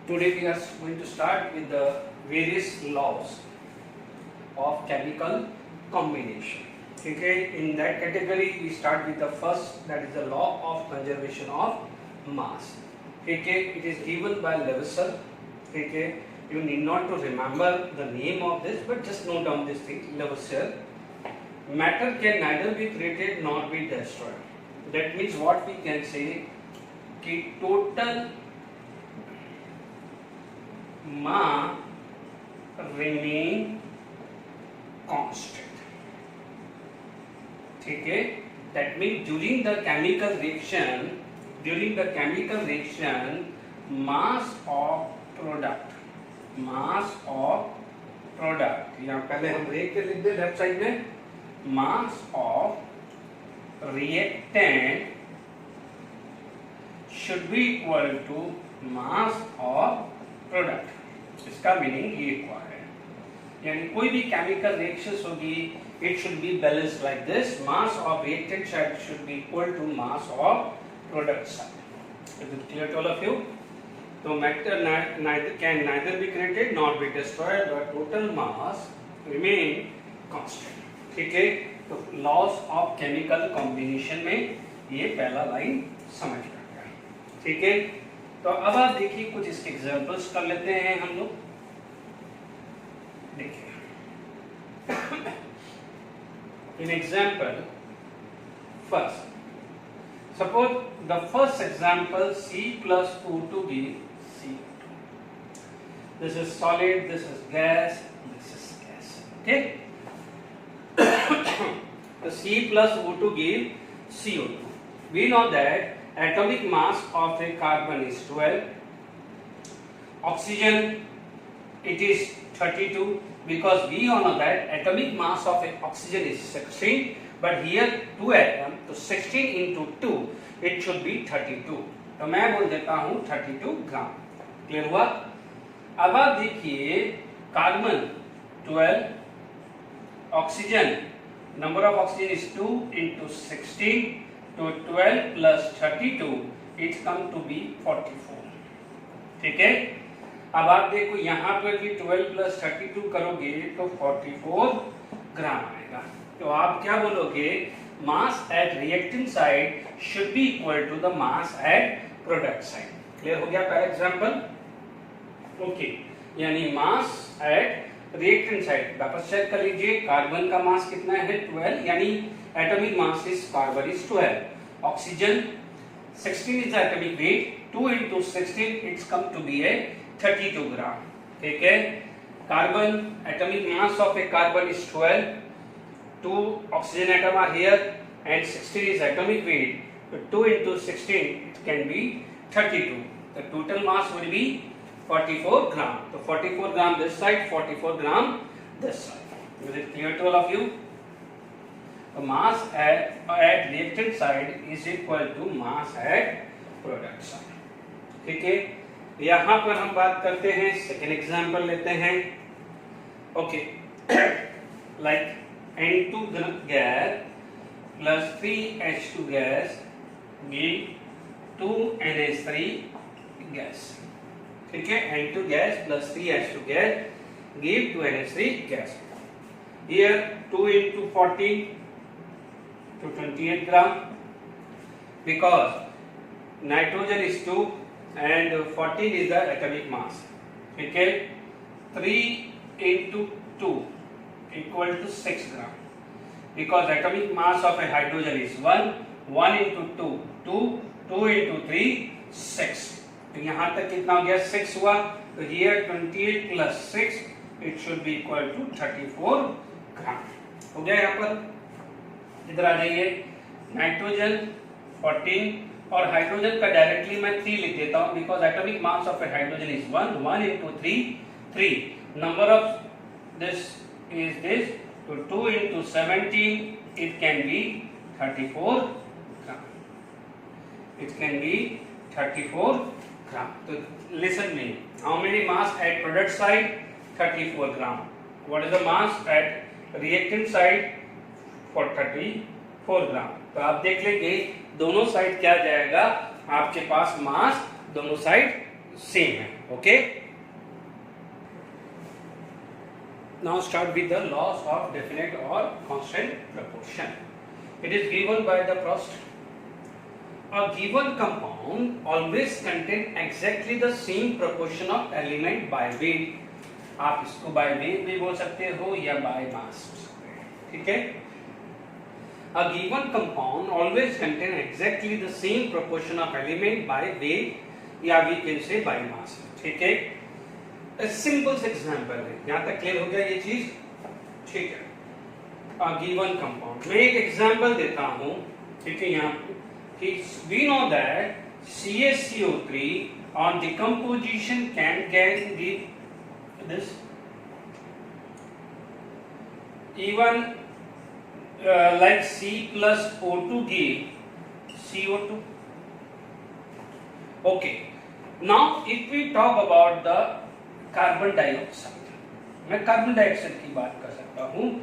Today we are going to start with the various laws of chemical combination. Okay, in that category we start with the first, that is the law of conservation of mass. Okay, it is given by Lavoisier. Okay, you need not to remember the name of this, but just note down this thing. Lavoisier. Matter can neither be created nor be destroyed. That means what we can say कि total mass remain constant. ठीक है, that means during the chemical reaction mass of product यहाँ पहले हम लिख के लिख they left side में, mass of reactant should be equal to mass of product. इसका मीनिंग ये इक्वल है, यानी कोई भी केमिकल रिएक्शंस होगी, it should be balanced like this. Mass of reactant side should be equal to mass of product side. Is it clear to all of you? So matter can neither be created nor be destroyed, but total mass remain constant. ठीक है, तो loss of chemical combination में ये पहला line समझ में आ गया. ठीक है, तो अब आप देखिए कुछ इसके एग्जांपल्स कर लेते हैं हम लोग. देखिए in example first, suppose the first example C plus O2 gives CO2. This is solid, this is gas, this is gas. Okay, the C plus O2 gives CO2. We know that atomic mass of a carbon is 12, oxygen it is 32, because we all know that atomic mass of an oxygen is 16, but here 2 atom, तो 16 into 2 it should be 32. तो मैं बोल देता हूँ 32 ग्राम. Clear हुआ? अब आप देखिए carbon 12, oxygen number of oxygen is 2 into 16, तो 12 plus 32 it come to be 44. ठीक है, अब आप देखो यहाँ पर भी 12 plus 32 करोगे तो 44 ग्राम आएगा. तो आप क्या बोलोगे, mass at reactant side should be equal to the mass at product side. Clear हो गया पहला एग्जांपल? ओके, यानी मास एट रिएक्टेंट साइड वापस चेक कर लीजिए. कार्बन का मास कितना है 12, यानी atomic mass is carbon is 12, oxygen 16 is the atomic weight, 2 into 16 it's come to be a 32 gram. ठीक है, carbon atomic mass of a carbon is 12, 2 oxygen atom are here and 16 is atomic weight, so 2 into 16 it can be 32. The total mass will be 44 gram. So 44 gram this side, 44 gram this side. Is it clear to all of you? The mass at reactant side is equal to mass at product side. ठीक है, यहाँ पर हम बात करते हैं, second example लेते हैं. Okay, like N2 gas plus 3H2 gas give 2NH3 gas. ठीक है, N2 gas plus 3H2 gas give 2NH3 gas. Here 2 into 14 to 28 gram, because nitrogen is 2 and 14 is the atomic mass. ठीक है, 3 into 2 equal to 6 gram, because atomic mass of a hydrogen is 1, 1 into 2 2, 2 into 3 6. तो यहाँ तक कितना हो गया, 6 हुआ. तो here 28 plus 6 it should be equal to 34 gram. हो गया. यहाँ पर इधर आ जाइए, नाइट्रोजन 14 और हाइड्रोजन का डायरेक्टली मैं 3 लिख देता हूं, because atomic mass of A hydrogen is 1, 1 into 3 3, number of this is this, तो 2 into 17 it can be 34 gram. It can be 34 gram. तो listen me, how many mass at product side? 34 gram. What is the mass at reactant side? for 34 ग्राम. तो आप देख लेंगे दोनों side क्या जाएगा, आपके पास मास दोनों साइड सेम है. Okay, now start with the laws of definite और constant proportion. It is given by the first. A given compound always contain exactly the same proportion of element by weight. आप इसको by weight भी बोल सकते हो या by mass बोल सकते हैं. ठीक है. A given compound always contain exactly the same proportion of element by weight या we can say by mass. ठीक है. A simple example है. यहाँ तक clear हो गया ये चीज? ठीक है. A given compound. मैं एक example देता हूँ. ठीक है. यहाँ we know that CaCO3 on decomposition can give this even like C plus O2 give CO2. Okay, now if we talk about the carbon dioxide, मैं कार्बन डाइऑक्साइड की बात कर सकता हूँ.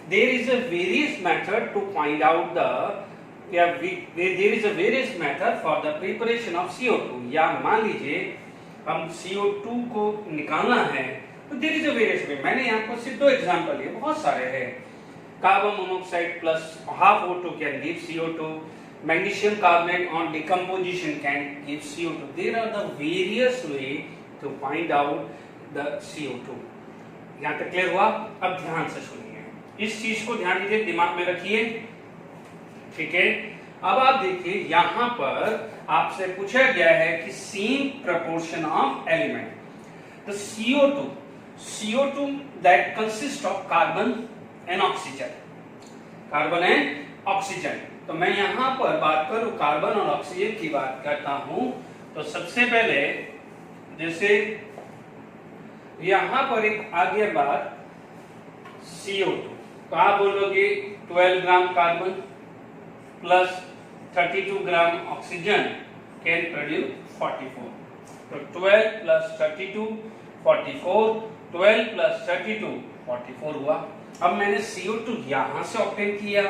There is a various method to find out the there is a various method for the preparation of CO2. या मान लीजिए हम CO2 को निकालना है तो there is a various way. मैंने यहाँ पर सिर्फ 2 एग्जांपल लिए, बहुत सारे हैं. Carbon monoxide plus half O2 can give CO2. Magnesium carbonate on decomposition can give CO2. There are the various way to find out the CO2. यहाँ तक क्लियर हुआ? अब ध्यान से सुनिए, इस चीज को ध्यान दीजिए, दिमाग में रखिए. ठीक है. अब आप देखिए यहां पर आपसे पूछा गया है कि same proportion of element. The CO2 that consist of carbon and oxygen. Carbon and oxygen. तो मैं यहां पर बात करूं कार्बन और ऑक्सीजन की बात करता हूं तो सबसे पहले जैसे यहां पर एक आ गया बात CO2. तो आप बोलोगे 12 gram carbon plus 32 gram oxygen can produce 44. तो 12 plus 32 44, 12 plus 32 44 हुआ. अब मैंने CO2 यहां से ऑब्टेन किया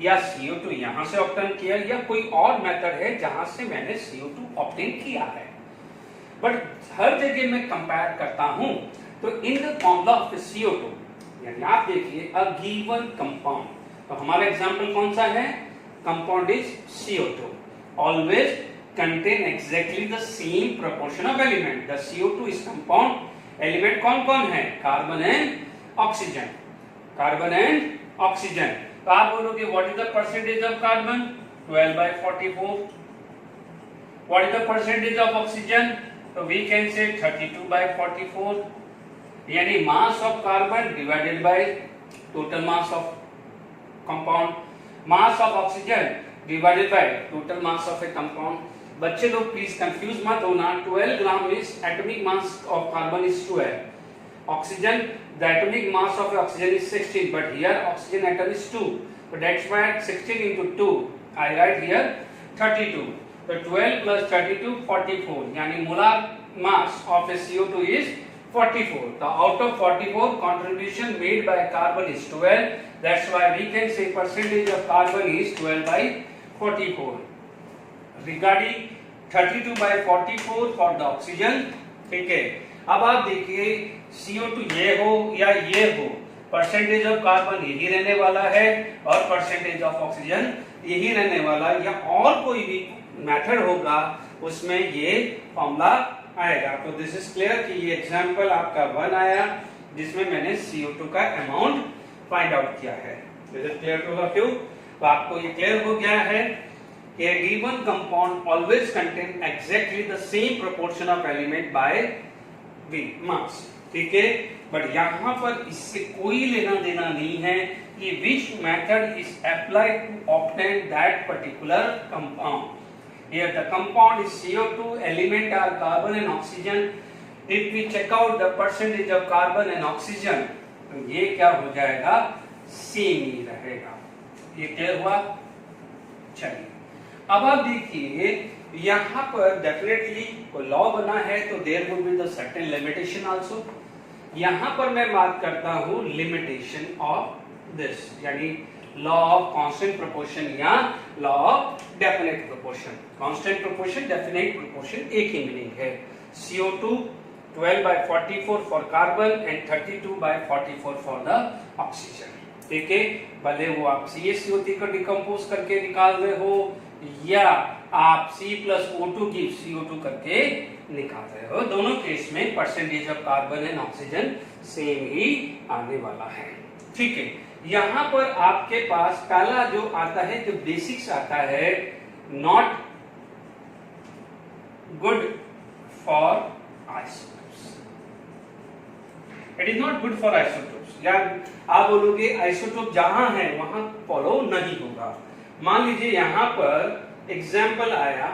या CO2 यहां से ऑब्टेन किया या कोई और मेथड है जहां से मैंने CO2 ऑब्टेन किया है, बट हर जगह मैं कंपेयर करता हूं तो in the formula of CO2 यानी आप देखिए अ गिवन कंपाउंड. तो हमारा एग्जांपल कौन सा है? Compound is CO2. Always contain exactly the same proportion of element. The CO2 is compound. Element कौन-कौन है? Carbon and oxygen. Carbon and oxygen. तो आप बोलोगे what is the percentage of carbon? 12 by 44. What is the percentage of oxygen? So we can say 32 by 44. यानी mass of carbon divided by total mass of compound. Mass of oxygen divided by total mass of A compound. बच्चे लोग please confuse मत होना. 12 gram is atomic mass of carbon is 12. Oxygen the atomic mass of oxygen is 16 but here oxygen atom is 2. So that's why 16 into 2 I write here 32. So 12 plus 32 44 यानी molar mass of A CO2 is 44. So out of 44 contribution made by carbon is 12. That's why we can say percentage of carbon is 12 by 44. Regarding 32 by 44 for the oxygen. ठीक है. अब आप देखिए CO2 ये हो या ये हो, परसेंटेज ऑफ कार्बन यही रहने वाला है और परसेंटेज ऑफ ऑक्सीजन यही रहने वाला, या और कोई भी मेथड होगा उसमें ये फॉर्मूला आएगा. तो दिस इज क्लियर कि ये एग्जांपल आपका 1 आया जिसमें मैंने CO2 का अमाउंट फाइंड आउट किया है. This is clear to all. तो आपको ये क्लियर हो गया है कि a given compound always contain exactly the same proportion of element by mass. ठीक है. बट यहाँ पर इससे कोई लेना देना नहीं है कि which method is applied to obtain that particular compound. Here the compound is CO2, element are carbon and oxygen. If we check out the percentage of carbon and oxygen, तो ये क्या हो जाएगा? सेम ही रहेगा. ये क्लियर हुआ? चलिए अब आप देखिए यहाँ पर डेफिनेटली लॉ बना है तो there would be the certain limitation also. यहाँ पर मैं बात करता हूँ लिमिटेशन ऑफ दिस, यानी लॉ ऑफ कांस्टेंट प्रोपोर्शन या law of definite proportion. Constant proportion definite proportion एक ही मीनिंग है. CO2 12/44 for carbon and 32/44 for the oxygen. ठीक है, भले वो आप CaCO3 को डिकम्पोज करके निकाल रहे हो या आप C plus O2 की CO2 करके निकाल रहे हो, दोनों केस में percentage of carbon and oxygen same ही आने वाला है. ठीक है, यहाँ पर आपके पास पहला जो आता है, जो बेसिक्स आता है, not good for isotopes. It is not good for isotopes. या आप बोलोगे आइसोटोप जहां है वहां फॉलो नहीं होगा. मान लीजिए यहां पर एग्जाम्पल आया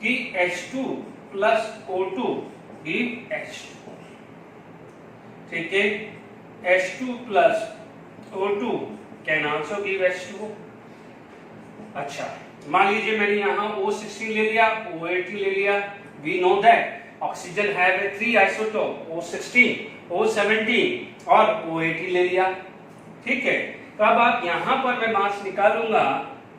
कि H2 plus O2 give H2. ठीक है, H2 plus O2 can also give H2O. अच्छा, मान लीजिए मैंने यहाँ O16 ले लिया, O18 ले लिया. We know that oxygen have a 3 isotope, O16, O17 और O18 ले लिया. ठीक है, तो अब आप यहाँ पर मैं मास निकालूंगा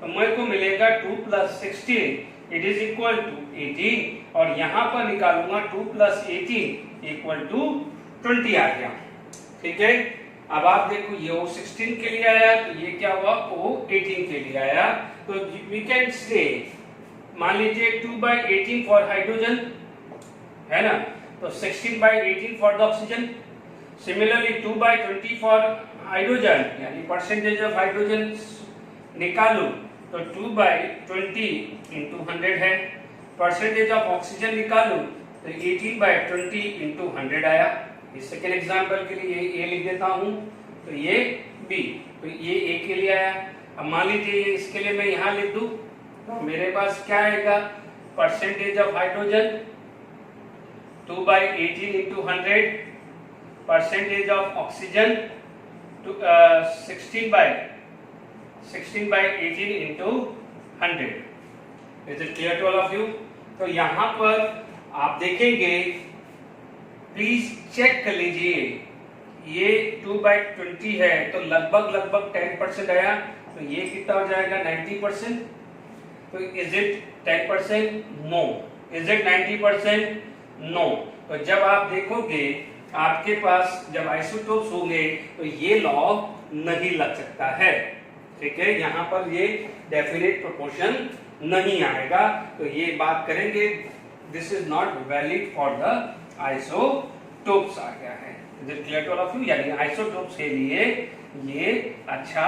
तो मेरे को मिलेगा 2 plus 16 it is equal to 18 और यहाँ पर निकालूंगा 2 plus 18 इक्वल टू 20 आ गया. ठीक है, अब आप देखो ये O16 के लिए आया तो ये क्या हुआ, O18 के लिए आया. तो वी कैन से मान लीजिए 2/18 फॉर हाइड्रोजन है ना, तो 16/18 for the oxygen. Similarly 2/20 for hydrogen, यानी परसेंटेज ऑफ हाइड्रोजन निकालू तो 2/20 into 100 है. परसेंटेज ऑफ ऑक्सीजन निकालू तो 18/20 into 100 आया. इस सेकेंड एग्जांपल के लिए ये A लिख देता हूं, तो ये B, तो ये A के लिए आया. अब मान लीजिए इसके लिए मैं यहाँ लिख दूं तो मेरे पास क्या आएगा, percentage of hydrogen 2/18 into 100, percentage of oxygen 16/18 into 100. Is it clear to all of you? तो यहाँ पर आप देखेंगे, प्लीज चेक कर लीजिए, ये 2/20 है तो लगभग 10% आया. तो ये कितना हो जाएगा, 90%. तो is it 10%? No. Is it 90%? No. तो जब आप देखोगे आपके पास जब आइसोटोप्स होंगे तो ये लॉ नहीं लग सकता है. ठीक है, यहाँ पर ये डेफिनेट प्रोपोर्शन नहीं आएगा. तो ये बात करेंगे, this is not valid for the isotopes आ गया है. Is it clear to all of you? यानी आइसोटोप्स के लिए ये अच्छा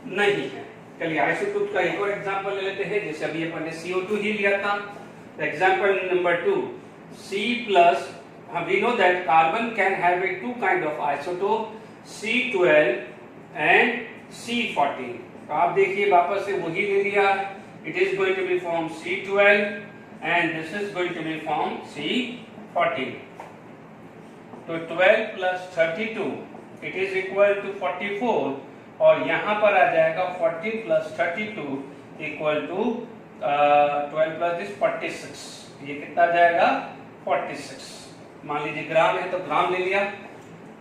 नहीं है. चलिए आइसोटोप का एक और एग्जांपल ले लेते हैं. जैसे अभी अपन ने CO2 ही लिया था. Example number 2, C plus, we know that carbon can have a two kind of isotope, C12 and C14. तो आप देखिए वापस से वही ले लिया. It is going to be from C12 and this is going to be from C14. तो 12 plus 32 it is equal to 44 और यहाँ पर आ जाएगा 14 plus 32 equal to 12 plus this 46. ये कितना आ जाएगा, 46. मान लीजिए ग्राम है तो ग्राम ले लिया.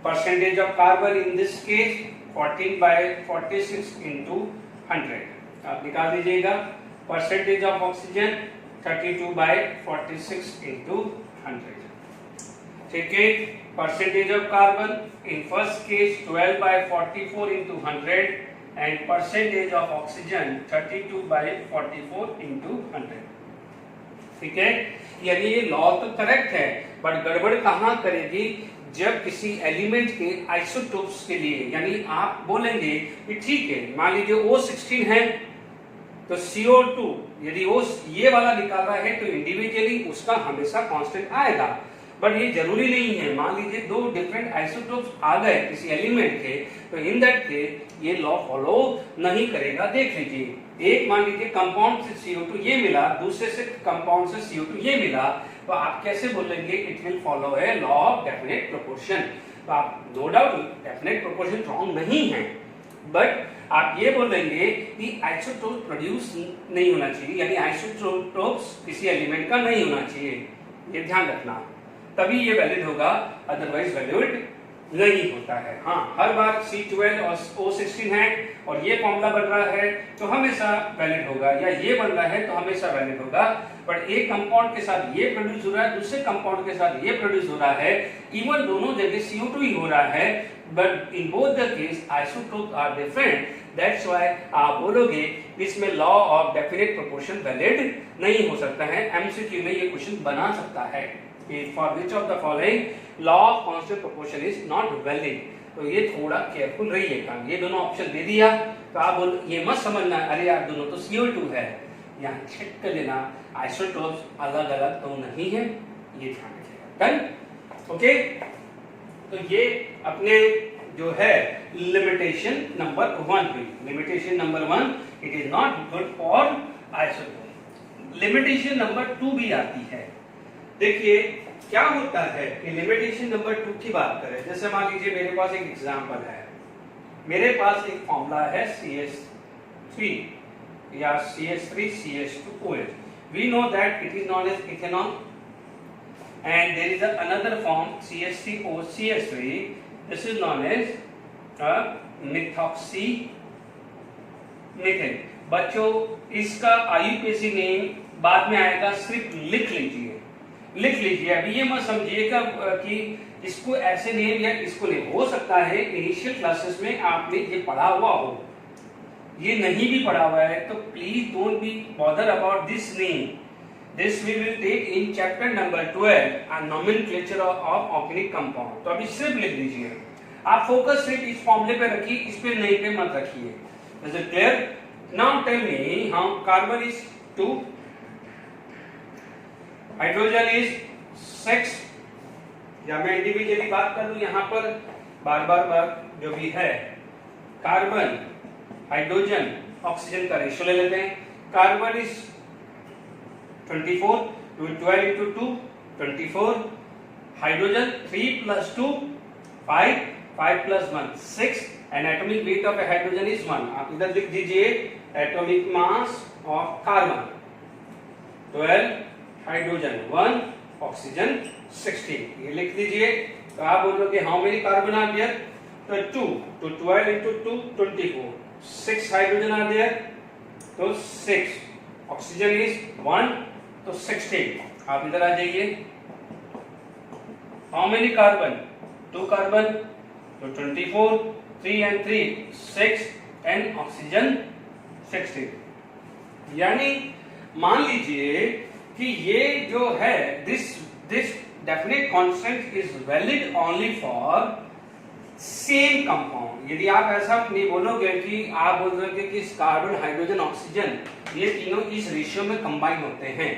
Percentage of carbon in this case 14/46 into 100 आप निकाल दीजिएगा. Percentage of oxygen 32/46 into 100. ठीक है, percentage of carbon in first case 12/44 into 100 and percentage of oxygen 32/44 into 100. ठीक है, यानी ये लॉ तो करेक्ट है, बट गड़बड़ कहाँ करेगी, जब किसी एलिमेंट के आइसोटोप्स के लिए, यानी आप बोलेंगे कि ठीक है मान लीजिए O16 है तो CO2 यदि ये वाला निकाल रहा है तो इंडिविजुअली उसका हमेशा कांस्टेंट आएगा. बट ये जरूरी नहीं है. मान लीजिए दो डिफरेंट आइसोटोप्स आ गए किसी एलिमेंट के, तो इन दैट केस ये लॉ फॉलो नहीं करेगा. देख लीजिए, एक मान लीजिए कंपाउंड से CO2 ये मिला, दूसरे से कंपाउंड से CO2 ये मिला, तो आप कैसे बोलेंगे इट विल फॉलो है लॉ ऑफ डेफिनेट प्रोपोर्शन. तो आप no doubt definite proportion wrong नहीं है, बट आप ये बोलेंगे कि आइसोटोप प्रोड्यूस नहीं होना चाहिए, यानी आइसोटोप्स किसी एलिमेंट का नहीं होना चाहिए. ये ध्यान रखना, तभी ये वैलिड होगा, अदरवाइज वैलिड नहीं होता है। हाँ, हर बार C12 और O16 है और ये फॉर्मूला बन रहा है तो हमेशा वैलिड होगा, या ये बन रहा है तो हमेशा वैलिड होगा। बट एक कंपाउंड के साथ ये प्रोड्यूस हो रहा है, दूसरे कंपाउंड के साथ ये प्रोड्यूस हो रहा है, इवन दोनों जगह CO2 ही हो रहा है, but in both the case isotope are different. That's why आप बोलोगे इसमें law of definite proportion valid नहीं हो सकता है। एमसीक्यू में ये क्वेश्चन बना सकता है कि for which of the following law of constant proportion is not valid. तो ये थोड़ा केयरफुल रहिएगा। ये दोनों ऑप्शन दे दिया तो आप बोल ये मत समझना अरे यार दोनों तो CO2 है, यहाँ चेक कर लेना आइसोटोप्स अलग अलग तो नहीं है, ये ध्यान रखिएगा। Done, okay. तो ये अपने जो है लिमिटेशन नंबर 1 हुई। Limitation number 1, it is not good for isotope. Limitation number 2 भी आती है। देखिए क्या होता है कि लिमिटेशन नंबर 2 की बात करें, जैसे मान लीजिए मेरे पास एक एग्जांपल है, मेरे पास एक फॉर्मूला है CH3 या CH3CH2OH. We know that it is known as ethanol, and there is another form CH3OCH3. This is known as methoxy methane. बच्चों इसका IUPAC नेम बाद में आएगा, सिर्फ लिख लीजिए। अभी ये मत समझिएगा कि इसको ऐसे नेम या इसको नहीं, हो सकता है इनिशियल क्लासेस में आपने ये पढ़ा हुआ हो, ये नहीं भी पढ़ा हुआ है तो please don't be bother about this name. This we will take in chapter number 12 and nomenclature of organic compound. तो अभी सिर्फ लिख दीजिए, आप फोकस सिर्फ इस फॉर्मूले पे रखिए, इस पे नहीं पे मत रखिए। Is it clear? Now tell me how carbon is 2, hydrogen is 6, या मैं इंडिविजुअली बात कर लूं यहाँ पर बार जो भी है, कार्बन हाइड्रोजन ऑक्सीजन का रेशियो ले लेते हैं। Carbon is 24, 12 into 2 24, hydrogen 3 plus 2 5, 5 plus 1 6, and atomic weight of a hydrogen is 1। आप इधर लिख दीजिए atomic mass of carbon 12, hydrogen 1, oxygen 16, ये लिख दीजिए। तो आप बोलोगे how many carbon are there, तो 2 तो 12 into 2 24, 6 हाइड्रोजन आर देयर तो 6, ऑक्सीजन इज 1 तो 16। आप इधर आ जाइए, हाउ मेनी कार्बन, 2 कार्बन तो 24, 3 and 3 6, एंड ऑक्सीजन 16। यानी मान लीजिए कि ये जो है this definite constant is valid only for same compound. यदि आप ऐसा नहीं बोलोगे कि आप बोल रहे कि कार्बन हाइड्रोजन ऑक्सीजन ये तीनों इस रेशियो में कंबाइन होते हैं,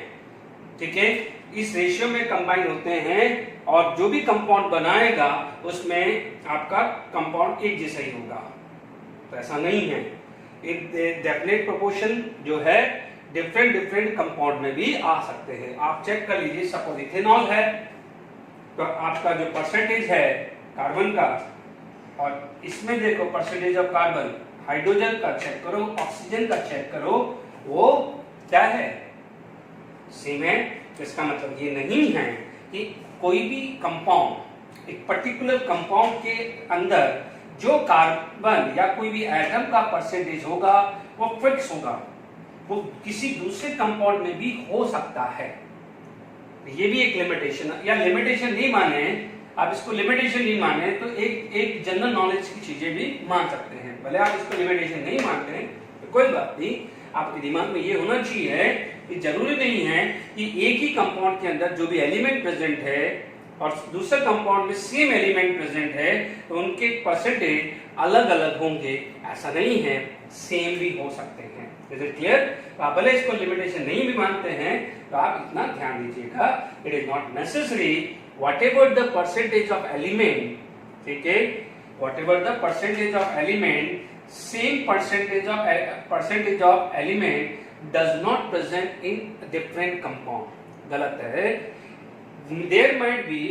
ठीक है, इस रेशियो में कंबाइन होते हैं और जो भी कंपाउंड बनाएगा उसमें आपका कंपाउंड एक जैसा ही होगा, तो ऐसा नहीं है। एक डेफिनेट प्रोपोर्शन जो है डिफरेंट कंपाउंड में भी आ सकते हैं। आप चेक कर लीजिए, सपोज इथेनॉल है तो आपका जो परसेंटेज है कार्बन का, और इसमें देखो परसेंटेज ऑफ कार्बन, हाइड्रोजन का चेक करो, ऑक्सीजन का चेक करो, वो क्या है, सेम है। तो इसका मतलब ये नहीं है कि कोई भी कंपाउंड, एक पर्टिकुलर कंपाउंड के अंदर जो कार्बन या कोई भी एटम का परसेंटेज होगा वो फिक्स होगा, वो किसी दूसरे कंपाउंड में भी हो सकता है। ये भी एक लिमिटेशन, या लिमिटेशन नहीं माने आप, इसको लिमिटेशन नहीं माने तो एक जनरल नॉलेज की चीजें भी मान सकते हैं। भले आप इसको लिमिटेशन नहीं मानते हैं तो कोई बात नहीं, आपके दिमाग में ये होना चाहिए कि जरूरी नहीं है कि एक ही कंपाउंड के अंदर जो भी एलिमेंट प्रेजेंट है और दूसरे कंपाउंड में सेम एलिमेंट प्रेजेंट है तो उनके परसेंटेज अलग अलग होंगे, ऐसा नहीं है, सेम भी हो सकते हैं। Is it clear? आप भले इसको लिमिटेशन नहीं भी मानते हैं तो आप इतना ध्यान दीजिएगा, it is not necessary whatever the percentage of element, ठीक है, whatever the percentage of element, same percentage of element does not present in different compound। गलत है। There might be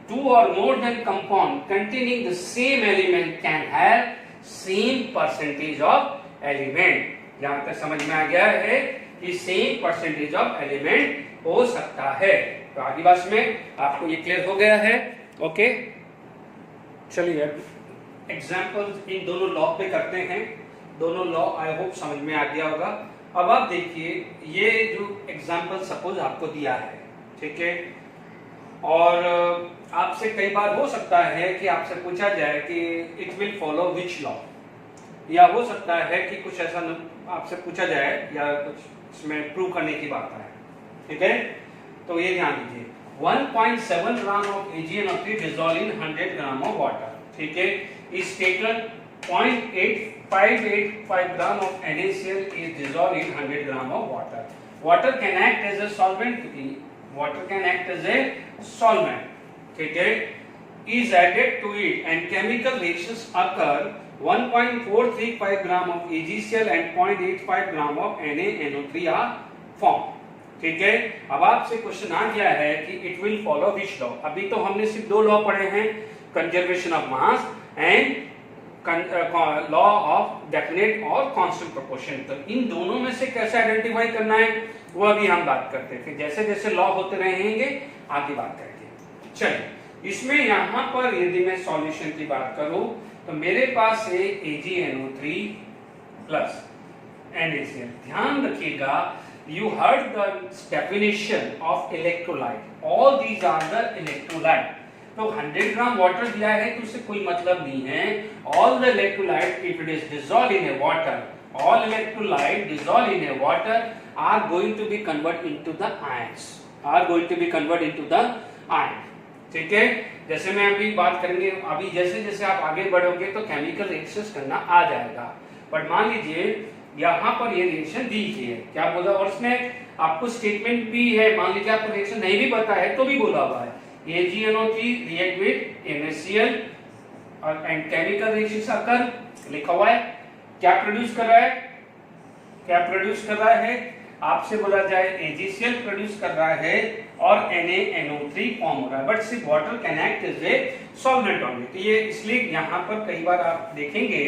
2 or more than compound containing the same element can have same percentage of element। यहाँ तक समझ में आ गया है कि same percentage of element हो सकता है। तो आगे बात में आपको ये क्लियर हो गया है, ओके, चलिए एग्जाम्पल्स इन दोनों लॉ पे करते हैं। दोनों लॉ आई होप समझ में आ गया होगा। अब आप देखिए ये जो एग्जाम्पल सपोज आपको दिया है, ठीक है, और आपसे कई बार हो सकता है कि आपसे पूछा जाए कि it will follow which law, या हो सकता है कि कुछ ऐसा आपसे पूछा जाए या कुछ इसमें प्रूव करने की बात है, ठीक है। तो ये ध्यान दीजिए 1.7 gram of AgNO3 dissolved in 100 gram of water, ठीक है, is taken 0.8585 gram of NaCl is dissolved in 100 gram of water. Water can act as a solvent. Water can act as a solvent. ठीक है, is added to it and chemical reactions occur. 1.435 gram of AgCl and 0.85 gram of NaNO3 are formed. ठीक है, अब आपसे question आ गया है कि it will follow which law. अभी तो हमने सिर्फ दो लॉ पढ़े हैं, conservation of mass and law of definite और कांस्टेंट प्रोपोर्शन। तो इन दोनों में से कैसे आइडेंटिफाई करना है वो अभी हम बात करते हैं, फिर जैसे जैसे लॉ होते रहेंगे आगे बात करेंगे। चलिए इसमें यहाँ पर यदि मैं सॉल्यूशन की बात करूं तो मेरे पास है AgNO3 प्लस NaCl। ध्यान रखिएगा, you heard the definition of electrolyte, all these are the electrolyte। तो 100 ग्राम वाटर दिया है तो उससे कोई मतलब नहीं है। all the electrolyte if it is dissolved in a water, all electrolyte dissolved in a water are going to be converted into the ions, are going to be converted into the ion, ठीक है। जैसे मैं अभी बात करेंगे, अभी जैसे जैसे आप आगे बढ़ोगे तो केमिकल रिएक्शंस करना आ जाएगा। बट मान लीजिए यहाँ पर ये रिएक्शन दी गई है, क्या बोला, और उसमें आपको स्टेटमेंट भी है, मान लीजिए आपको रिएक्शन नहीं भी पता है तो भी बोला हुआ है AgNO3 react with NaCl और एंड केमिकल रिएक्शंस अकर, लिखा हुआ है। क्या प्रोड्यूस कर रहा है, क्या प्रोड्यूस कर रहा है, आपसे बोला जाए AgCl प्रोड्यूस कर रहा है और NaNO3 फॉर्म हो रहा है, बट सिर्फ water can act as a solvent only. तो ये इसलिए यहाँ पर कई बार आप देखेंगे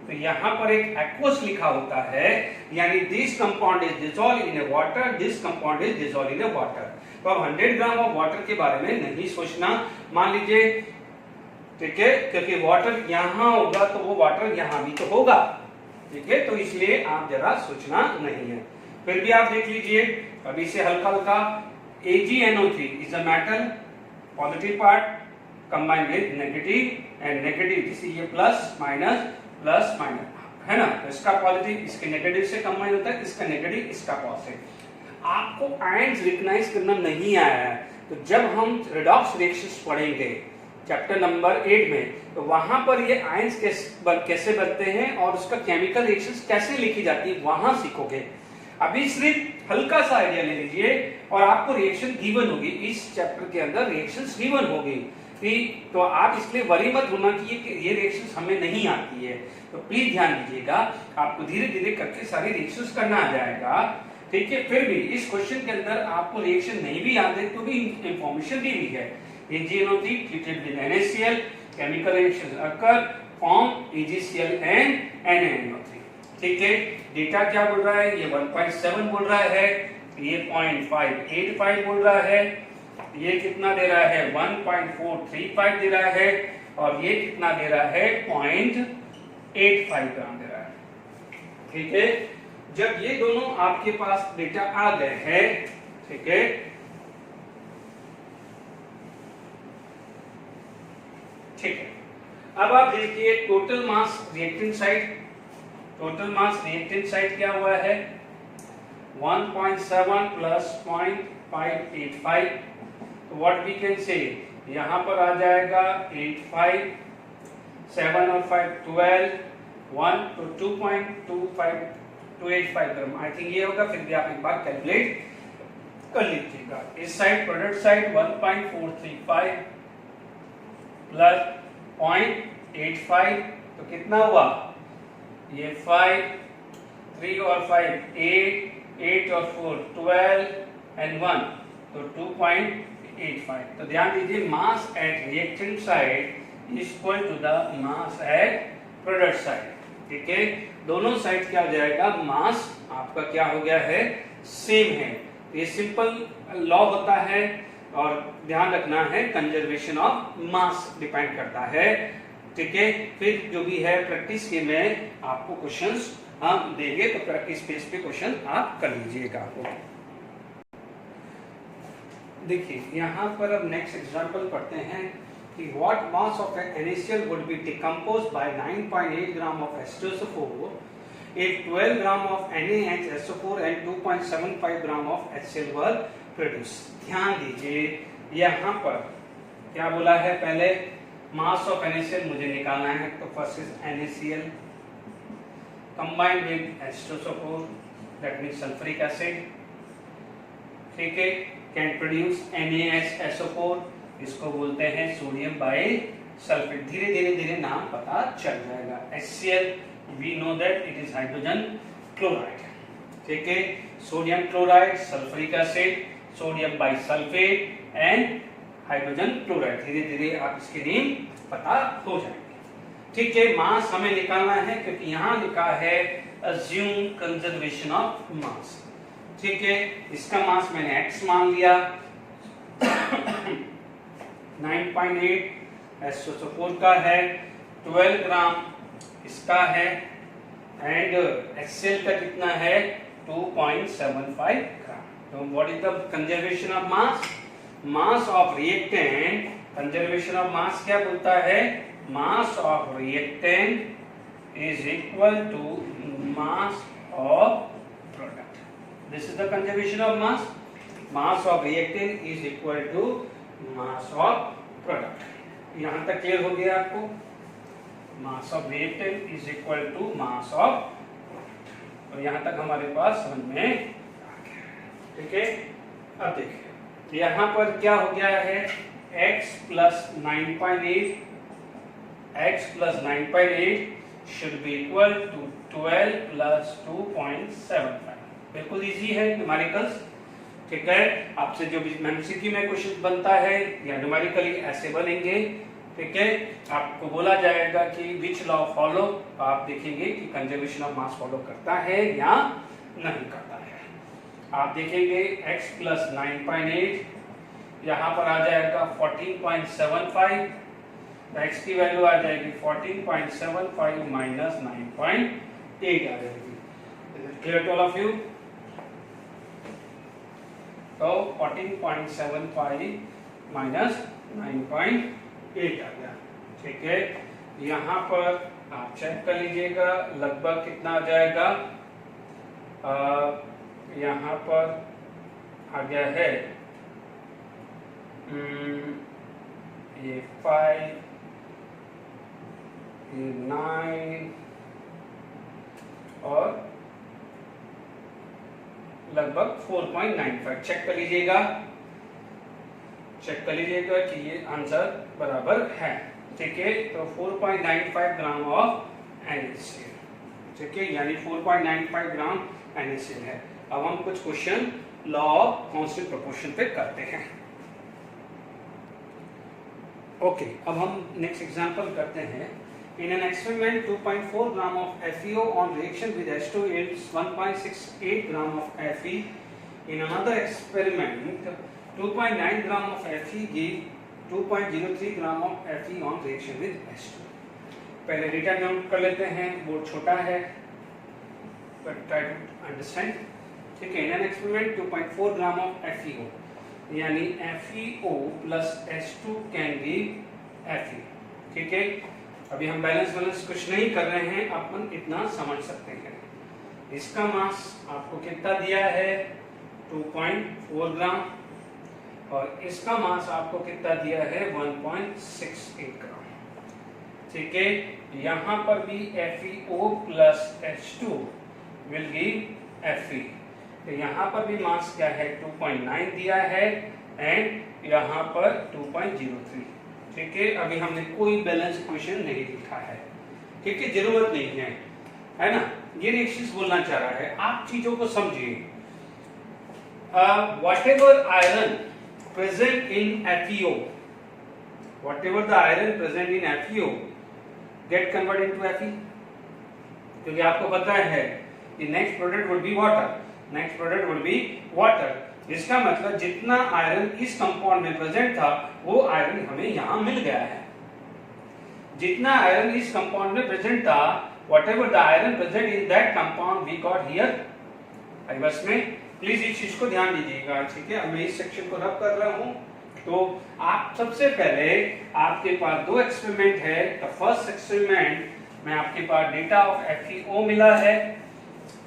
तो यहाँ पर एक एक्वस लिखा होता है, यानी this compound is dissolve in A water, this compound is dissolve in A water. तो अब 100 ग्राम ऑफ वाटर के बारे में नहीं सोचना, मान लीजिए, ठीक है, क्योंकि वाटर यहाँ होगा तो वो वाटर यहाँ भी तो होगा, ठीक है, तो इसलिए आप जरा सोचना नहीं है। फिर भी आप देख लीजिए, अभी से हल्का हल्का AgNO3 is a metal, positive part combined with negative and negative, जैसे ये प्लस माइनस है ना, तो इसका पॉजिटिव इसके नेगेटिव से कंबाइन होता है, इसका नेगेटिव इसका पॉजिटिव। आपको आयंस रिकॉग्नाइज करना नहीं आया है तो जब हम रिडॉक्स रिएक्शंस पढ़ेंगे चैप्टर नंबर 8 में, तो वहां पर ये आयंस कैसे बनते हैं और उसका केमिकल रिएक्शंस कैसे लिखी जाती है वहां सीखोगे। अभी सिर्फ हल्का सा आइडिया ले लीजिए और आपको रिएक्शन गिवन होगी, इस चैप्टर के अंदर रिएक्शंस गिवन होगी, तो आप इसलिए वरी मत होना कि ये रिएक्शंस हमें नहीं आती है। तो प्लीज ध्यान दीजिएगा, आपको धीरे धीरे करके सारी रिएक्शंस करना आ जाएगा, ठीक है। फिर भी इस क्वेश्चन के अंदर आपको रिएक्शन नहीं भी आते तो भी इंफॉर्मेशन दी हुई है। AgNO3 treated with NaCl, chemical reactions occur, form AgCl and NaNO3, ठीक है। डेटा क्या बोल रहा है, ये 1.7 बोल रहा है, ये 0.585 बोल रहा है, ये कितना दे रहा है 1.435 दे रहा है, और ये कितना दे रहा है 0.85 ग्राम दे रहा है, ठीक है। जब ये दोनों आपके पास डेटा आ गए हैं, ठीक है, ठीक है, अब आप देखिए total mass reactant side, total mass reactant side क्या हुआ है 1.7 प्लस 0.585, तो व्हाट वी कैन से, यहां पर आ जाएगा 85, 7 और 5 12, 1 तो 2.285 ग्राम, आई थिंक ये होगा, फिर भी आप एक बार कैलकुलेट कर लीजिएगा। इस साइड प्रोडक्ट साइड 1.435 प्लस 0.85 तो कितना हुआ, ये 5, 3 और 5 8, 8 और 4 12 एंड 1 तो 2.85। तो ध्यान दीजिए mass at reactant side is equal to the mass at product side, ठीक है। दोनों साइड क्या हो जाएगा, मास आपका क्या हो गया है, सेम है। ये सिंपल लॉ होता है और ध्यान रखना है कंजर्वेशन ऑफ मास डिपेंड करता है ठीक है, फिर जो भी है प्रैक्टिस के में आपको क्वेश्चंस हम देंगे, तो प्रैक्टिस पेज पे क्वेश्चन आप कर लीजिएगा। देखिए यहाँ पर अब नेक्स्ट एग्जांपल पढ़ते हैं कि what mass of NaCl would be decomposed by 9.8 gram of H2SO4 if 12 gram of NaHSO4 and 2.75 gram of HCl were produce. ध्यान दीजिए यहाँ पर क्या बोला है, पहले मास ऑफ NaCl मुझे निकालना है, तो first is NaCl combined with H2SO4 that means sulfuric acid, ठीक है, कैन प्रोड्यूस NaHSO4, इसको बोलते हैं सोडियम बाई सल्फेट। धीरे धीरे धीरे नाम पता चल जाएगा। HCl we know that it is hydrogen chloride, ठीक है, sodium chloride, sulphuric acid, sodium by sulphate and hydrogen chloride. धीरे धीरे आप इसके नेम पता हो जाएंगे, ठीक है। मास हमें निकालना है क्योंकि यहाँ लिखा है assume conservation of mass, ठीक है। इसका मास मैंने x मान लिया 9.8 H2SO4 का है, 12 ग्राम इसका है एंड HCl का कितना है 2.75 ग्राम। तो what is the conservation of mass? Mass of reactant, conservation of mass क्या बोलता है, mass of reactant is equal to mass of product. This is the conservation of mass, mass of reactant is equal to mass of product. यहां तक clear हो गया आपको? Mass of reactant is equal to mass of product. तो यहां तक हमारे पास समझ में आ गया, ठीक है। अब देखिए यहां पर क्या हो गया है, x plus 9.8 should be equal to 12 plus 2.75। बिल्कुल इजी है न्यूमेरिकल्स, ठीक है। आपसे जो भी एमसीक्यू में क्वेश्चन बनता है या न्यूमेरिकली ऐसे बनेंगे, ठीक है। आपको बोला जाएगा कि विच लॉ फॉलो, तो आप देखेंगे कि कंजर्वेशन ऑफ मास फॉलो करता है या नहीं करता है। आप देखेंगे x प्लस 9.8 यहाँ पर आ जाएगा 14.75, तो x की वैल्यू आ जाएगी 14.75 माइनस 9.8 आ जाएगी। Clear to all of you? तो 14.75 माइनस 9.8 आ गया, ठीक है। यहाँ पर आप चेक कर लीजिएगा लगभग कितना आ जाएगा, यहाँ पर आ गया है ये 5, ये 9 और लगभग 4.95। चेक कर लीजिएगा, चेक कर लीजिएगा कि ये आंसर बराबर है, ठीक है। तो 4.95 ग्राम ऑफ NaCl, ठीक है, यानी 4.95 ग्राम NaCl है। अब हम कुछ question law of constant proportion पे करते हैं। ओके, अब हम नेक्स्ट एग्जांपल करते हैं। In an experiment, 2.4 gram of FeO on reaction with H2 yields 1.68 gram of Fe. In another experiment, 2.9 gram of Fe give 2.03 gram of Fe on reaction with H2. पहले data note कर लेते हैं, बहुत छोटा है, but try to understand. ठीक है, in an experiment, 2.4 gram of FeO, यानी FeO plus H2 can give Fe, ठीक है। अभी हम बैलेंस कुछ नहीं कर रहे हैं, अपन इतना समझ सकते हैं। इसका मास आपको कितना दिया है 2.4 ग्राम और इसका मास आपको कितना दिया है 1.68 ग्राम, ठीक है। यहाँ पर भी FeO plus H2 will give Fe। तो यहाँ पर भी मास क्या है 2.9 दिया है एंड यहाँ पर 2.03, ठीक है। अभी हमने कोई बैलेंस इक्वेशन नहीं लिखा है, ठीक है, जरूरत नहीं है ना। ये रिएक्शंस बोलना चाह रहा है, आप चीजों को समझिए। Whatever iron present in FeO, whatever the iron present in FeO gate convert into Fe, क्योंकि आपको पता है कि next product would be water, next product would be water. इसका मतलब जितना आयरन इस कंपाउंड में प्रेजेंट था वो आयरन हमें यहाँ मिल गया है। जितना आयरन इस कंपाउंड में प्रेजेंट था, whatever the iron present in that compound we got here, आई बस में प्लीज इस चीज को ध्यान दीजिएगा, ठीक है। अब मैं इस सेक्शन को रब कर रहा हूं। तो आप सबसे पहले आपके पास दो एक्सपेरिमेंट है। द फर्स्ट एक्सपेरिमेंट में आपके पास डेटा ऑफ FeO मिला है,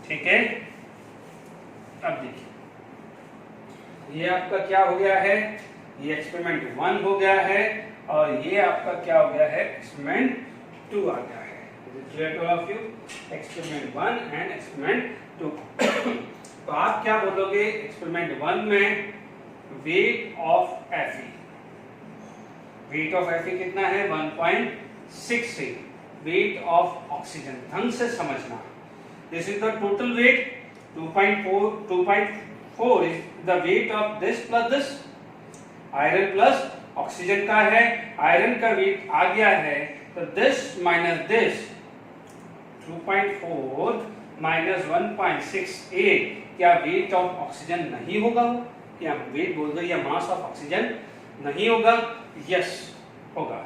ठीक है। अब देखिए ये आपका क्या हो गया है, ये एक्सपेरिमेंट 1 हो गया है और ये आपका क्या हो गया है, एक्सपेरिमेंट 2 आ गया है। Clear to all of you, experiment 1 and experiment 2। तो आप क्या बोलोगे, एक्सपेरिमेंट 1 में weight of Fe, weight of Fe कितना है 1.63, वेट ऑफ ऑक्सीजन, ढंग से समझना। This is the total weight, 2.4 is the weight of this plus this, iron plus oxygen का है, आयरन का वेट आ गया है, तो दिस माइनस दिस 2.4 माइनस 1.68, क्या वेट ऑफ ऑक्सीजन नहीं होगा, क्या वेट बोल दो या मास ऑफ ऑक्सीजन नहीं होगा, यस होगा।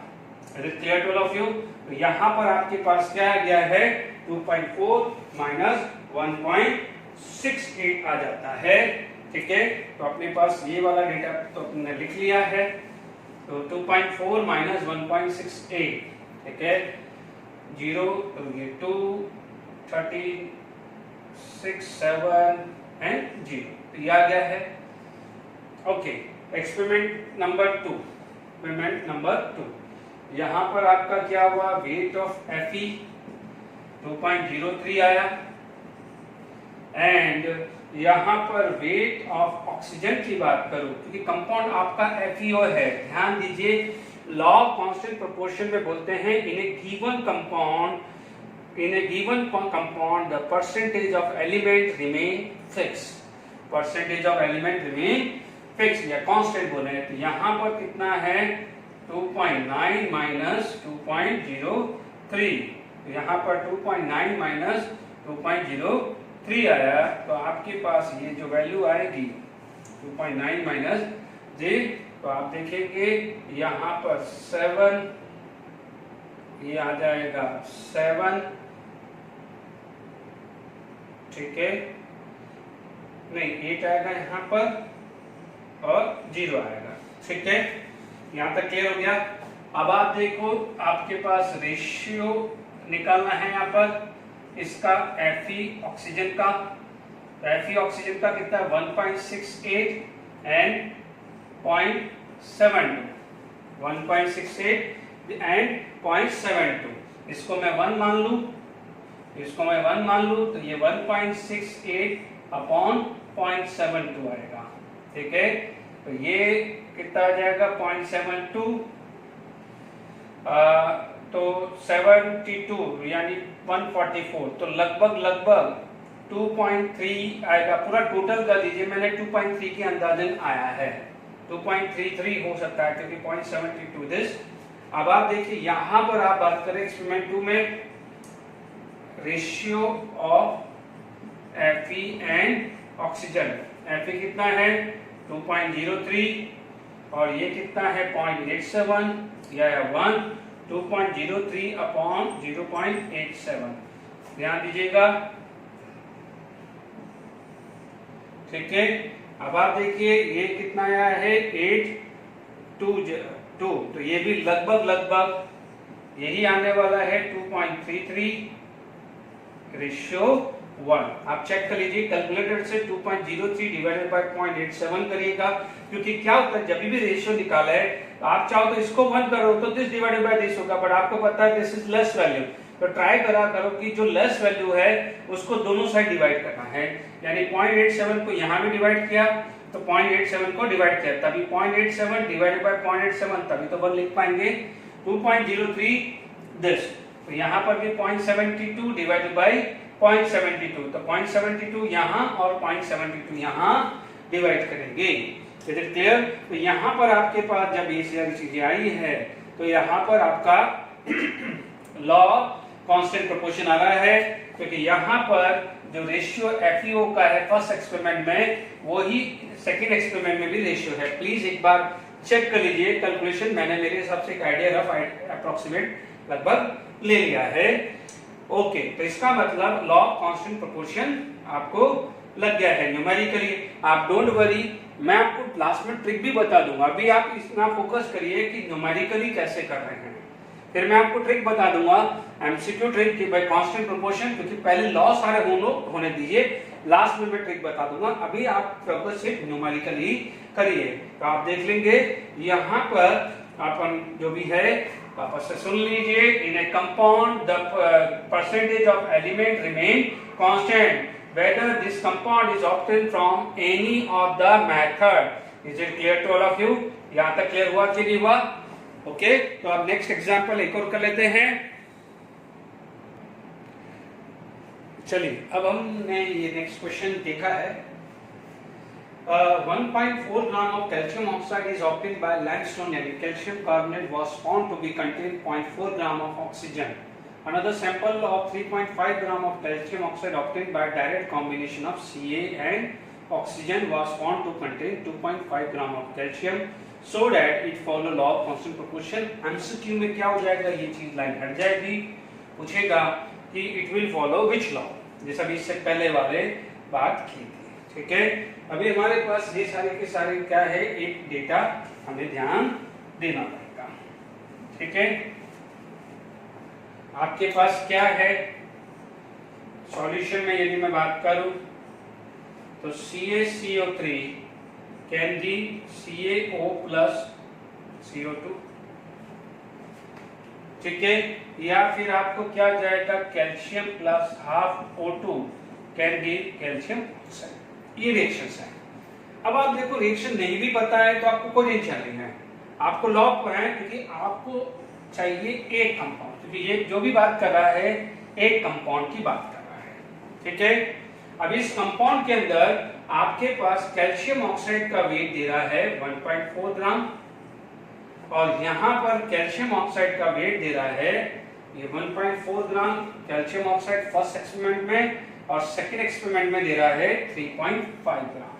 Clear to all of you. तो यहाँ पर आपके पास क्या आ गया है, 2.4 माइनस 1.68 आ जाता है, ठीक है। तो अपने पास ये वाला डेटा तो अपने लिख लिया है, तो 2.4 माइनस 1.68, ठीक है, 0 तो ये 2, 13, 6, 7 एंड 0, तो ये आ गया है। Okay, experiment number 2, experiment number 2, यहाँ पर आपका क्या हुआ, वेट ऑफ Fe 2.03 आया एंड यहाँ पर वेट ऑफ ऑक्सीजन की बात करूं, क्योंकि कंपाउंड आपका FeO है, ध्यान दीजिए, लॉ ऑफ कांस्टेंट प्रोपोर्शन में बोलते हैं in a given compound the percentage of element remain fix, percentage of element remain fix या कांस्टेंट बोले हैं। तो यहाँ पर कितना है 2.9 माइनस 2.03, तो यहाँ पर 2.9 माइनस 2.03 आया, तो आपके पास ये जो वैल्यू आएगी 2.9 माइनस जी, तो आप देखेंगे यहाँ पर 7, ये आ जाएगा 7, ठीक है, नहीं 8 आएगा यहाँ पर और 0 आएगा, ठीक है। यहाँ तक क्लियर हो गया। अब आप देखो आपके पास रेशियो निकालना है यहाँ पर इसका Fe ऑक्सीजन का, तो Fe ऑक्सीजन का कितना है 1.68 एंड 0.72, 1.68 एंड 0.72, इसको मैं 1 मान लूं, इसको मैं 1 मान लूं, तो ये 1.68 अपॉन 0.72 आएगा, ठीक है। तो ये कितना आ जाएगा 0.72, तो 72 यानी 144, तो लगभग 2.3 आएगा, पूरा टोटल कर दीजिए, मैंने 2.3 के अंदाजन आया है, 2.33 हो सकता है क्योंकि 0.72 दिस। अब आप देखिए यहाँ पर आप बात करें एक्सपेरिमेंट 2 में ratio of Fe and oxygen, Fe कितना है 2.03 और ये कितना है 0.87 या 1, 2.03 अपॉन 0.87, ध्यान दीजिएगा, ठीक है। अब आप देखिए ये कितना आया है 8.22, तो ये भी लगभग यही आने वाला है 2.33 रेशियो 1। आप चेक कर लीजिए कैलकुलेटर से 2.03 डिवाइडेड बाय 0.87 करिएगा, क्योंकि क्या होता है जब भी रेशियो निकाला है तो आप चाहो तो इसको 1 करो तो दिस डिवाइडेड बाय दिस होगा, बट आपको पता है दिस इज लेस वैल्यू, तो ट्राई करो कि जो लेस वैल्यू है उसको दोनों साइड डिवाइड करना है, यानी 0.87 को यहाँ भी डिवाइड किया तो 0.87 को डिवाइड किया, तभी 0.87 डिवाइडेड बाय 0.87 तभी तो 1 लिख पाएंगे, 2.03 दिस, तो यहाँ पर भी 0.72 डिवाइडेड बाय 0.72, तो 0.72 यहाँ और 0.72 यहाँ डिवाइड करेंगे, इज इट क्लियर। तो यहाँ पर आपके पास जब ये सारी चीजें आई है तो यहाँ पर आपका लॉ कांस्टेंट प्रोपोर्शन आ रहा है, क्योंकि यहाँ पर जो रेशियो FeO का है फर्स्ट एक्सपेरिमेंट में, वही सेकंड एक्सपेरिमेंट में भी रेशियो है। प्लीज एक बार चेक कर लीजिए कैलकुलेशन, मैंने मेरे हिसाब से एक आइडिया रफ अप्रोक्सीमेट लगभग ले लिया है। ओके, तो इसका मतलब लॉ ऑफ कांस्टेंट प्रोपोर्शन आपको लग गया है न्यूमेरिकली। आप डोंट वरी, मैं आपको लास्ट में ट्रिक भी बता दूंगा, अभी आप इसमें फोकस करिए कि न्यूमेरिकली कैसे कर रहे हैं, फिर मैं आपको ट्रिक बता दूंगा एमसीक्यू ट्रिक कि भाई कांस्टेंट प्रोपोर्शन, क्योंकि पहले लॉ सारे होने दीजिए, लास्ट में मैं ट्रिक बता दूंगा। अभी आप फोकस सिर्फ न्यूमेरिकली करिए। तो आप देख लेंगे यहाँ पर अपन जो भी है वापस से सुन लीजिए। In a compound the percentage of element remain constant whether this compound is obtained from any of the method. Is it clear to all of you? यहाँ तक क्लियर हुआ कि नहीं हुआ? ओके, तो अब नेक्स्ट एग्जांपल एक और कर लेते हैं। चलिए, अब हमने ये नेक्स्ट क्वेश्चन देखा है। 1.4 gram of calcium oxide is obtained by limestone, यानी calcium carbonate was found to be contain 0.4 gram of oxygen. Another sample of 3.5 gram of calcium oxide obtained by direct combination of Ca and oxygen was found to contain 2.5 gram of calcium, so that it follow law of constant proportion। MCQ में क्या हो जाएगा, ये चीज line हट जाएगी, पूछेगा कि it will follow which law, जैसा भी इससे पहले वाले बात की थी। ठीक है, अभी हमारे पास ये सारे के सारे क्या है, एक डेटा हमें ध्यान देना पड़ेगा। ठीक है, आपके पास क्या है सॉल्यूशन में, यदि मैं बात करूं तो CaCO3 can be CaO plus CO2। ठीक है, या फिर आपको क्या जाएगा, calcium plus half O2 can be calcium oxide. ये रिएक्शंस है। अब आप देखो, रिएक्शन नहीं भी पता है तो आपको कोई टेंशन नहीं है, आपको लॉ है, क्योंकि आपको चाहिए एक कंपाउंड, क्योंकि ये जो भी बात कर रहा है एक कंपाउंड की बात कर रहा है। ठीक है, अब इस कंपाउंड के अंदर आपके पास कैल्शियम ऑक्साइड का वेट दे रहा है 1.4 ग्राम, और यहाँ पर कैल्शियम ऑक्साइड का वेट दे रहा है ये 1.4 ग्राम कैल्शियम ऑक्साइड फर्स्ट एक्सपेरिमेंट में, और सेकंड एक्सपेरिमेंट में दे रहा है 3.5 ग्राम।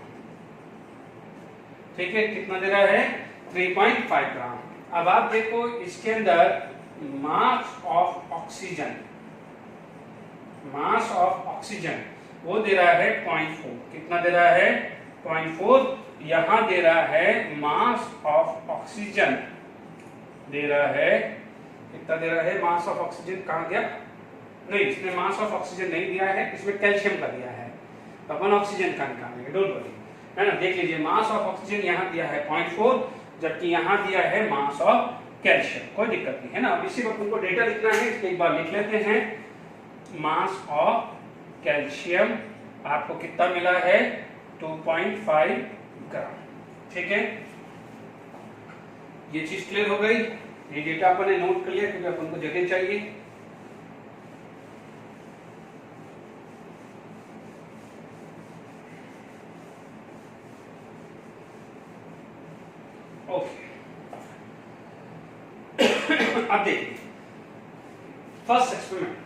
ठीक है, कितना दे रहा है, 3.5 ग्राम। अब आप देखो इसके अंदर मास ऑफ ऑक्सीजन वो दे रहा है 0.4। कितना दे रहा है, 0.4। यहां दे रहा है मास ऑफ ऑक्सीजन दे रहा है, कितना दे रहा है, मास ऑफ ऑक्सीजन कहां गया, नहीं इसने मास ऑफ ऑक्सीजन नहीं दिया है, इसमें कैल्शियम का दिया है, तो अपन ऑक्सीजन का निकालेंगे, डोंट वरी, है ना। देख लीजिए, मास ऑफ ऑक्सीजन यहां दिया है 0.4, जबकि यहां दिया है मास ऑफ कैल्शियम, कोई दिक्कत नहीं है ना। अब इसी वक्त उनको डेटा लिखना है, इसको एक बार लिख लेते हैं। मास ऑफ कैल्शियम आपको कितना मिला है, 2.5 ग्राम। ठीक है, ये चीज क्लियर हो गई। ये डेटा अपन ने नोट कर लिया, क्योंकि अपन को जगह चाहिए। ओके, अब देखिए first experiment,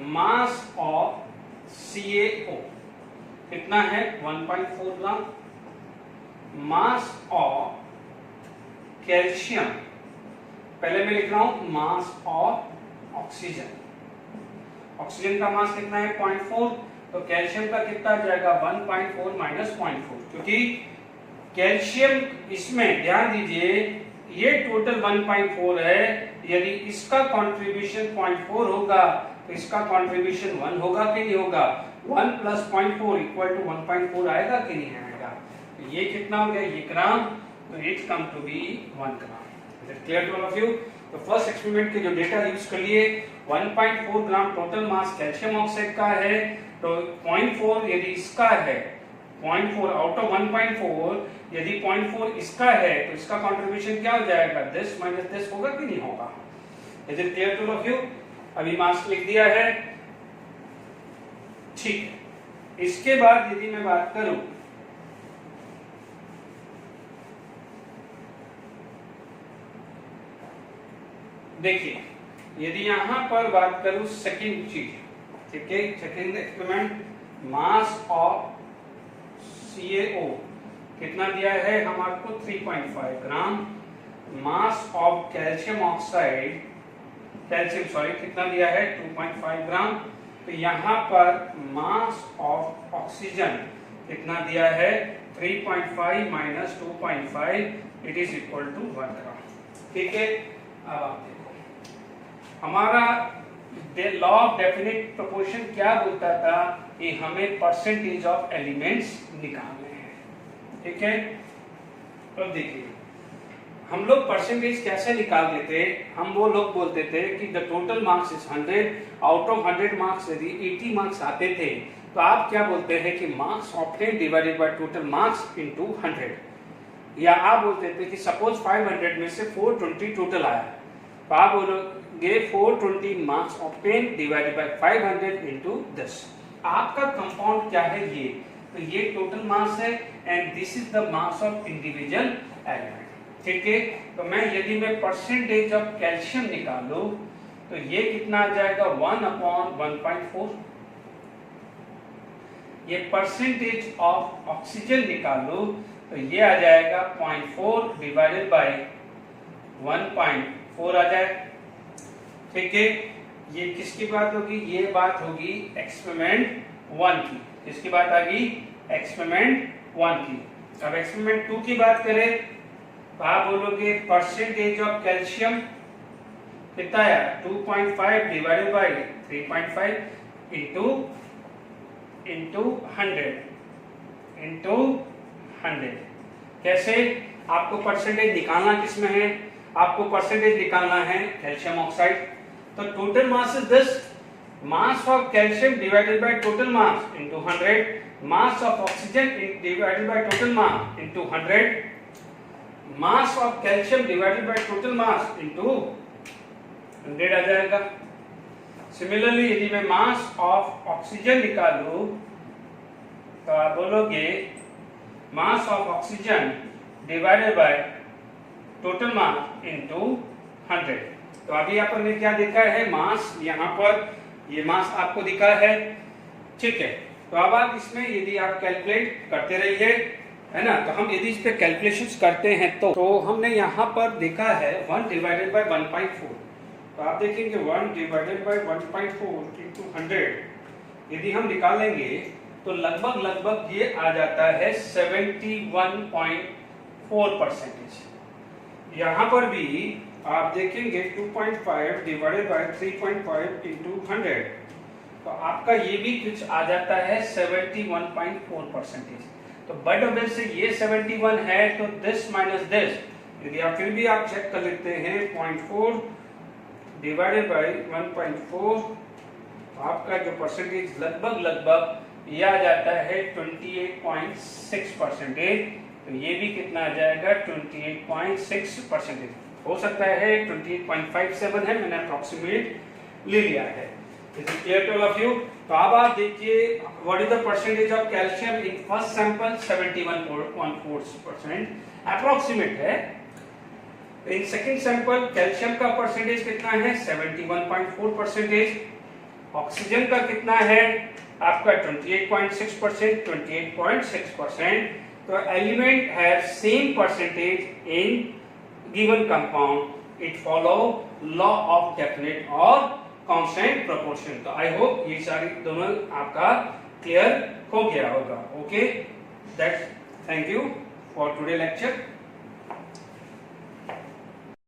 mass of CaO कितना है, 1.4 ग्राम। मास ऑफ कैल्शियम, पहले मैं लिख रहा हूं मास ऑफ ऑक्सीजन, ऑक्सीजन का मास कितना है, 0.4, तो कैल्शियम का कितना आ जाएगा, 1.4 माइनस 0.4, क्योंकि कैल्शियम इसमें ध्यान दीजिए ये टोटल 1.4 है, यदि इसका कंट्रीब्यूशन 0.4 होगा तो इसका कंट्रीब्यूशन 1 होगा कि नहीं होगा, 1 प्लस 0.4 इक्वल टू 1.4 आएगा कि नहीं आएगा। तो ये कितना हो गया, ये ग्राम, तो it come to be 1 gram. Is it clear to all of you? तो फर्स्ट एक्सपेरिमेंट के जो डेटा यूज कर लिए, 1.4 gram total mass calcium oxide का है, तो 0.4 यदि इसका है, 0.4 आउट ऑफ 1.4 यदि 0.4 इसका है तो इसका कंट्रीब्यूशन क्या हो जाएगा, 10 माइनस 10 होगा कि नहीं होगा। Is it clear to all of you? अभी मास लिख दिया है, ठीक है। इसके बाद यदि मैं बात करूं, देखिए यदि यहां पर बात करूं सेकंड चीज, ठीक है, second experiment, mass of CaO कितना दिया है हम आपको, 3.5 ग्राम। Mass of calcium oxide calcium sorry कितना दिया है 2.5 ग्राम। तो यहाँ पर मास ऑफ ऑक्सीजन कितना दिया है 3.5 minus 2.5 it is equal to 1 gram. ठीक है, अब आप देखो हमारा लॉ ऑफ डेफिनेट प्रोपोर्शन क्या बोलता था कि हमें परसेंटेज ऑफ एलिमेंट्स निकालने हैं। ठीक है, अब देखिए हम लोग परसेंटेज कैसे निकालते थे, हम वो लोग बोलते थे कि the total marks is 100, out of 100 marks यदि 80 मार्क्स आते थे तो आप क्या बोलते हैं कि marks obtain divided by total marks into 100, या आप बोलते थे कि सपोज 500 में से 420 टोटल आया तो आप बोलोगे 420 marks obtain divided by 500 into 10। आपका कंपाउंड क्या है ये, तो ये टोटल मार्क्स है and this is the marks of individual element. ठीक है, तो यदि मैं परसेंटेज ऑफ कैल्शियम निकालूं तो ये कितना आ जाएगा 1/1.4। ये परसेंटेज ऑफ ऑक्सीजन निकालूं तो ये आ जाएगा 0.4 डिवाइडेड बाय 1.4 आ जाए। ठीक है, ये किसकी बात होगी, ये बात होगी एक्सपेरिमेंट 1 की। किसकी बात आ गई, एक्सपेरिमेंट 1 की। अब एक्सपेरिमेंट 2 की बात करें तो आप बोलोगे परसेंटेज ऑफ कैल्शियम कितना है 2.5 डिवाइडेड बाय 3.5 इनटू 100। कैसे, आपको परसेंटेज निकालना किसमें है, आपको परसेंटेज निकालना है कैल्शियम ऑक्साइड। तो total mass is this, mass of calcium divided by total mass into 100, mass of oxygen divided by total mass into 100, mass of calcium divided by total mass into 100 आ जाएगा। Similarly यदि मैं mass of oxygen निकालूं तो आप बोलोगे mass of oxygen divided by total mass into 100। तो अभी यहाँ पर ने क्या देखा है, मास यहाँ पर ये मास आपको दिखा है। ठीक है, तो अब आप इसमें यदि आप कैलकुलेट करते रहिए, है ना, तो हम यदि इस पे कैलकुलेशंस करते हैं तो हमने यहाँ पर देखा है 1 डिवाइडेड बाय 1.4। तो आप देखेंगे 1 डिवाइडेड बाय 1.4 इनटू 100 यदि हम निकालेंगे तो लगभग ये आ जाता है 71.4%। यहाँ पर भी आप देखेंगे 2.5 डिवाइडेड बाय 3.5 इनटू 100 तो आपका ये भी कुछ आ जाता है 71.4%। तो बट ऑब्वियस से ये 71 है तो दिस माइनस दिस, यदि आप फिर भी आप चेक कर लेते हैं 0.4 डिवाइडेड बाय 1.4 आपका जो परसेंटेज लगभग ये आ जाता है 28.6%। तो ये भी कितना आ जाएगा 28.6%। हो सकता है 28.57 है, मैंने अप्रोक्सीमेट ले लिया है। Is it clear to all of you? तो अब आप देखिए what is the percentage of calcium in first sample 71.4% approximate है। In second sample कैल्शियम का परसेंटेज कितना है 71.4%, ऑक्सीजन का कितना है आपका 28.6%। तो element have same percentage in given compound, it follow law of definite और कांस्टेंट प्रोपोर्शन। तो आई होप ये सारी दोनों आपका क्लियर हो गया होगा। Okay, that's thank you for today lecture.